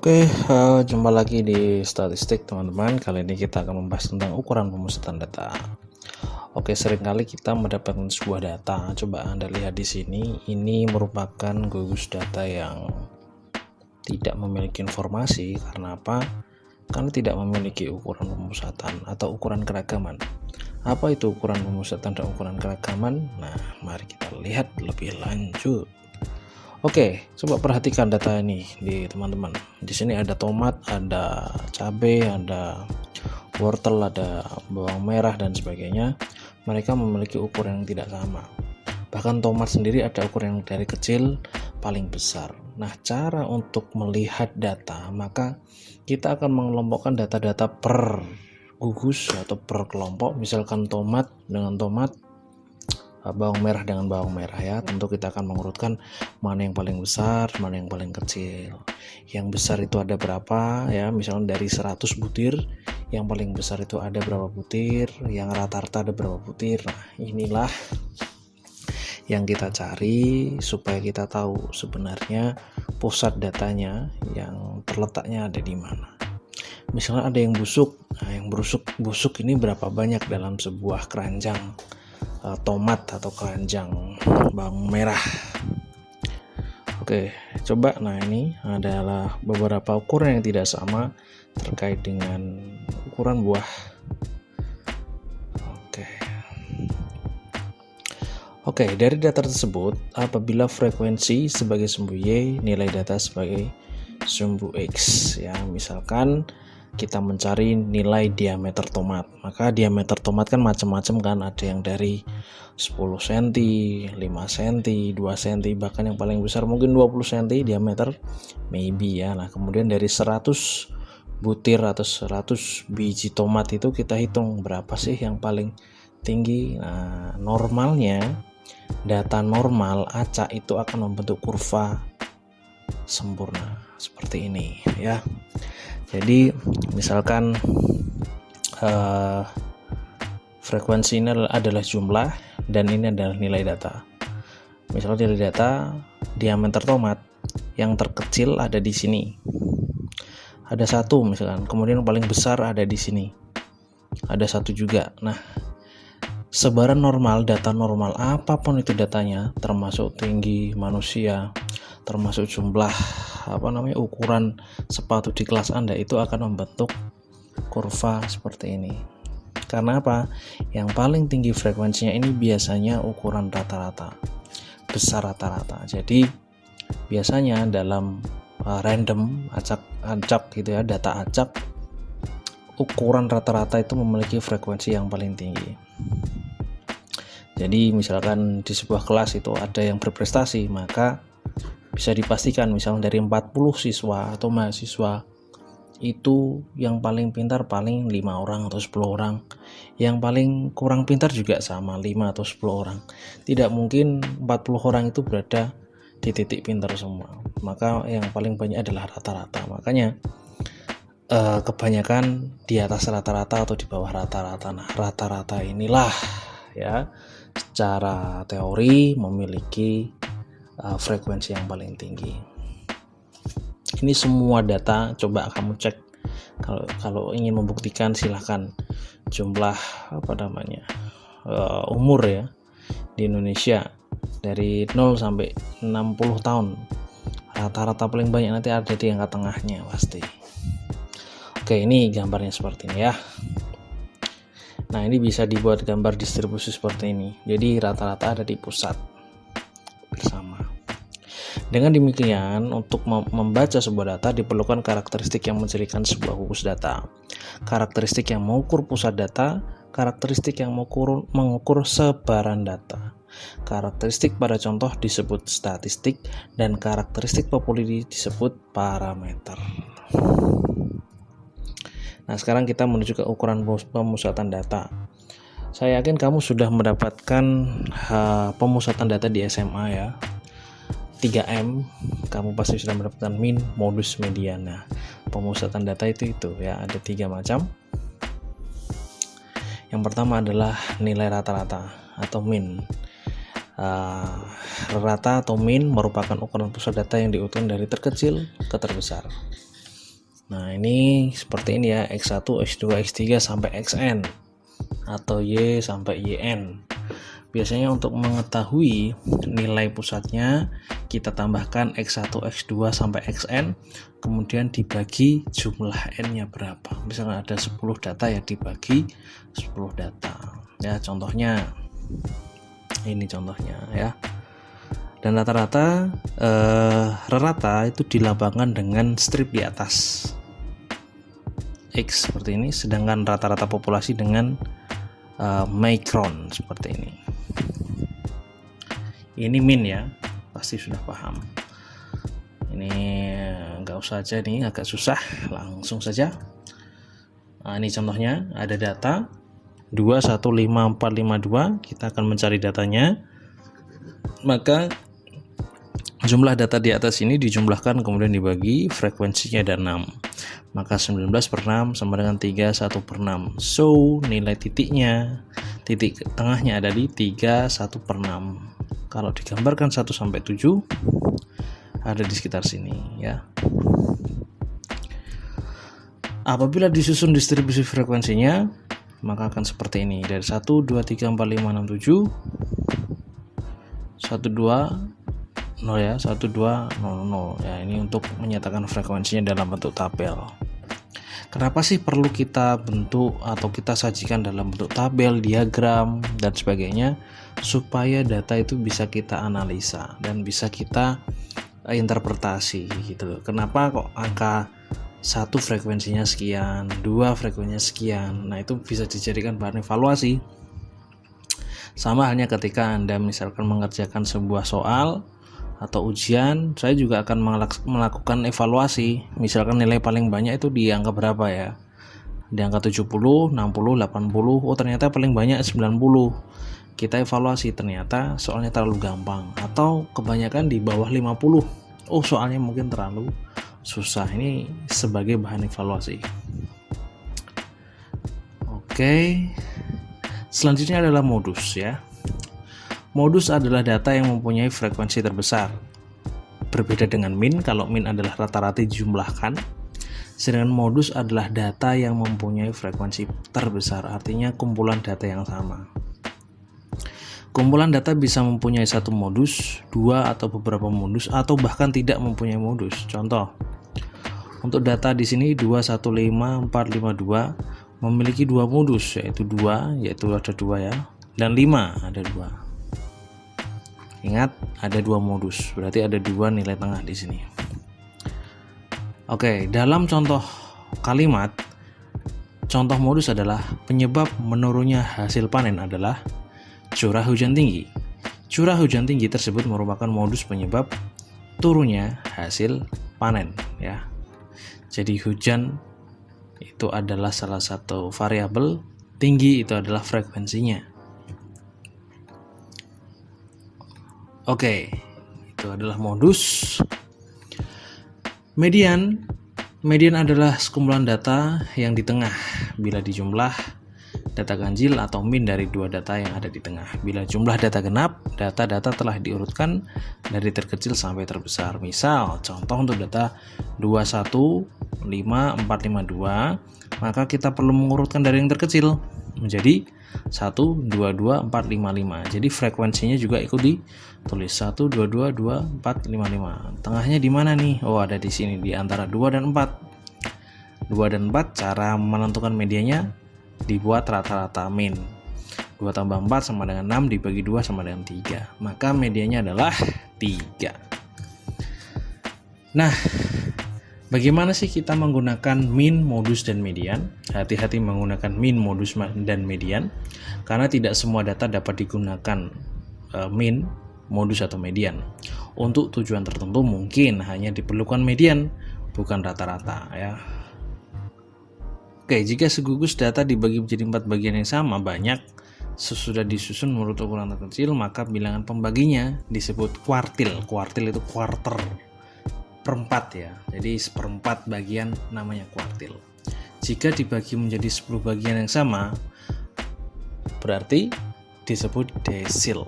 Jumpa lagi di statistik teman-teman. Kali ini kita akan membahas tentang ukuran pemusatan data. Seringkali kita mendapatkan sebuah data. Coba Anda lihat di sini, ini merupakan gugus data yang tidak memiliki informasi. Karena apa? Karena tidak memiliki ukuran pemusatan atau ukuran keragaman. Apa itu ukuran pemusatan dan ukuran keragaman? Nah, mari kita lihat lebih lanjut. Coba perhatikan data ini di teman-teman. Di sini ada tomat, ada cabai, ada wortel, ada bawang merah dan sebagainya. Mereka memiliki ukuran yang tidak sama. Bahkan tomat sendiri ada ukuran yang dari kecil paling besar. Nah, cara untuk melihat data, maka kita akan mengelompokkan data-data per gugus atau per kelompok. Misalkan tomat dengan tomat, bawang merah dengan bawang merah ya. Tentu kita akan mengurutkan mana yang paling besar, mana yang paling kecil. Yang besar itu ada berapa ya, misalnya dari 100 butir, yang paling besar itu ada berapa butir, yang rata-rata ada berapa butir. Nah, inilah yang kita cari supaya kita tahu sebenarnya pusat datanya yang terletaknya ada di mana. Misalnya ada yang busuk. Nah, yang busuk ini berapa banyak dalam sebuah keranjang tomat atau keranjang bawang merah. Coba. Nah, ini adalah beberapa ukuran yang tidak sama terkait dengan ukuran buah. Dari data tersebut, apabila frekuensi sebagai sumbu Y, nilai data sebagai sumbu X ya. Misalkan kita mencari nilai diameter tomat, maka diameter tomat kan macam-macam kan, ada yang dari 10 cm, 5 cm, 2 cm, bahkan yang paling besar mungkin 20 cm diameter maybe ya. Nah, kemudian dari 100 butir atau 100 biji tomat itu kita hitung berapa sih yang paling tinggi. Nah, normalnya data normal acak itu akan membentuk kurva sempurna seperti ini ya. Jadi misalkan frekuensi ini adalah jumlah dan ini adalah nilai data. Misalnya nilai data diameter tomat yang terkecil ada di sini, ada 1 misalkan, kemudian yang paling besar ada di sini, ada 1 juga. Nah, sebaran normal, data normal apapun itu datanya, termasuk tinggi manusia, termasuk jumlah ukuran sepatu di kelas Anda, itu akan membentuk kurva seperti ini. Karena apa? Yang paling tinggi frekuensinya ini biasanya ukuran rata-rata, besar rata-rata. Jadi biasanya dalam random acak gitu ya, data acak, ukuran rata-rata itu memiliki frekuensi yang paling tinggi. Jadi misalkan di sebuah kelas itu ada yang berprestasi, maka bisa dipastikan misalnya dari 40 siswa atau mahasiswa itu yang paling pintar paling 5 orang atau 10 orang, yang paling kurang pintar juga sama 5 atau 10 orang. Tidak mungkin 40 orang itu berada di titik pintar semua, maka yang paling banyak adalah rata-rata. Makanya kebanyakan di atas rata-rata atau di bawah rata-rata. Nah, rata-rata inilah ya secara teori memiliki frekuensi yang paling tinggi. Ini semua data, coba kamu cek. Kalau ingin membuktikan silahkan jumlah umur ya di Indonesia dari 0 sampai 60 tahun. Rata-rata paling banyak nanti ada di angka tengahnya pasti. Ini gambarnya seperti ini ya. Nah, ini bisa dibuat gambar distribusi seperti ini. Jadi rata-rata ada di pusat bersama. Dengan demikian, untuk membaca sebuah data diperlukan karakteristik yang mencirikan sebuah gugus data. Karakteristik yang mengukur pusat data, karakteristik yang mengukur sebaran data. Karakteristik pada contoh disebut statistik dan karakteristik populasi disebut parameter. Nah, sekarang kita menuju ke ukuran pemusatan data. Saya yakin kamu sudah mendapatkan pemusatan data di SMA ya. 3M, kamu pasti sudah mendapatkan min, modus, median. Nah, pemusatan data itu ya, ada 3 macam. Yang pertama adalah nilai rata-rata atau min. Rata atau min merupakan ukuran pusat data yang diukur dari terkecil ke terbesar. Nah, ini seperti ini ya, X1, X2, X3 sampai Xn atau Y sampai Yn. Biasanya untuk mengetahui nilai pusatnya, kita tambahkan X1, X2 sampai Xn, kemudian dibagi jumlah N-nya berapa. Misalnya ada 10 data ya, dibagi 10 data. Ya, contohnya ini contohnya ya. Dan rata-rata rata itu dilambangkan dengan strip di atas X seperti ini, sedangkan rata-rata populasi dengan mikron seperti ini. Ini min ya, pasti sudah paham. Ini nggak usah aja nih, agak susah, langsung saja. Nah, ini contohnya, ada data 215452, kita akan mencari datanya. Maka jumlah data di atas ini dijumlahkan kemudian dibagi, frekuensinya ada 6. Maka 19 per 6 sama dengan 31 per 6. So, nilai titiknya, titik tengahnya ada di 31 per 6. Kalau digambarkan 1 sampai 7 ada di sekitar sini ya. Apabila disusun distribusi frekuensinya, maka akan seperti ini. Dari 1, 2, 3, 4, 5, 6, 7 1, 2 0 ya, 1, 2 0 0 ya. Ini untuk menyatakan frekuensinya dalam bentuk tabel. Kenapa sih perlu kita bentuk atau kita sajikan dalam bentuk tabel, diagram, dan sebagainya? Supaya data itu bisa kita analisa dan bisa kita interpretasi gitu. Kenapa kok angka 1 frekuensinya sekian, 2 frekuensinya sekian. Nah, itu bisa dijadikan bahan evaluasi. Sama halnya ketika Anda misalkan mengerjakan sebuah soal atau ujian, saya juga akan melakukan evaluasi. Misalkan nilai paling banyak itu di angka berapa ya? Di angka 70, 60, 80. Oh, ternyata paling banyak 90. Kita evaluasi, ternyata soalnya terlalu gampang atau kebanyakan di bawah 50. Oh, soalnya mungkin terlalu susah. Ini sebagai bahan evaluasi. Oke. Selanjutnya adalah modus ya. Modus adalah data yang mempunyai frekuensi terbesar. Berbeda dengan min, kalau min adalah rata-rata dijumlahkan. Sedangkan modus adalah data yang mempunyai frekuensi terbesar, artinya kumpulan data yang sama. Kumpulan data bisa mempunyai satu modus, dua atau beberapa modus, atau bahkan tidak mempunyai modus. Contoh, untuk data di sini 215452 memiliki dua modus, yaitu ada dua ya, dan 5 ada 2. Ingat, ada 2 modus, berarti ada 2 nilai tengah di sini. Oke, dalam contoh kalimat, contoh modus adalah penyebab menurunnya hasil panen adalah curah hujan tinggi. Curah hujan tinggi tersebut merupakan modus penyebab turunnya hasil panen ya. Jadi hujan itu adalah salah satu variabel, tinggi itu adalah frekuensinya. Oke, itu adalah modus. Median adalah sekumpulan data yang di tengah bila dijumlah data ganjil atau min dari 2 data yang ada di tengah. Bila jumlah data genap, data-data telah diurutkan dari terkecil sampai terbesar. Misal, contoh untuk data 215452, maka kita perlu mengurutkan dari yang terkecil menjadi 1, 2, 2, 4, 5, 5. Jadi frekuensinya juga ikut ditulis 1, 2, 2, 2, 4, 5, 5. Tengahnya di mana nih? Oh, ada di sini di antara 2 dan 4. 2 dan 4, cara menentukan medianya dibuat rata-rata min. 2 tambah 4 sama dengan 6, dibagi 2 sama dengan 3. Maka medianya adalah 3. Nah, bagaimana sih kita menggunakan min, modus, dan median? Hati-hati menggunakan min, modus, dan median, karena tidak semua data dapat digunakan min, modus, atau median. Untuk tujuan tertentu mungkin hanya diperlukan median, bukan rata-rata ya. Oke, jika segugus data dibagi menjadi 4 bagian yang sama banyak, sesudah disusun menurut ukuran terkecil, maka bilangan pembaginya disebut kuartil. Kuartil itu quarter, perempat ya. Jadi seperempat bagian namanya kuartil. Jika dibagi menjadi 10 bagian yang sama, berarti disebut desil.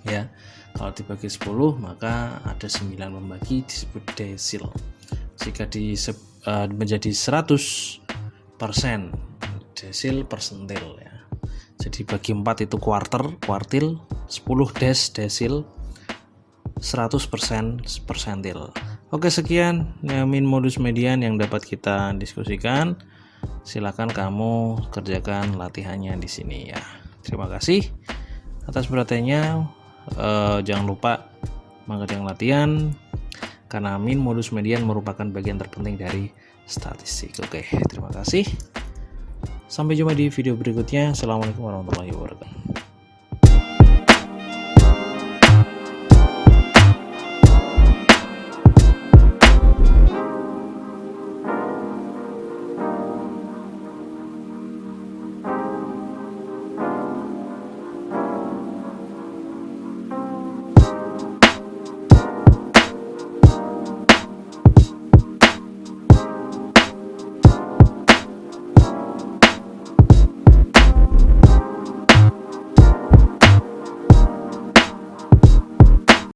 Ya, kalau dibagi 10 maka ada 9 pembagi disebut desil. jika menjadi 100% desil persentil ya. Jadi bagi 4 itu kuartil, 10 desil, 100% persentil. Oke, sekian min modus median yang dapat kita diskusikan. Silakan kamu kerjakan latihannya di sini ya. Terima kasih atas perhatiannya. Jangan lupa mengerjakan latihan karena min modus median merupakan bagian terpenting dari statistik. Oke, terima kasih. Sampai jumpa di video berikutnya. Assalamualaikum warahmatullahi wabarakatuh.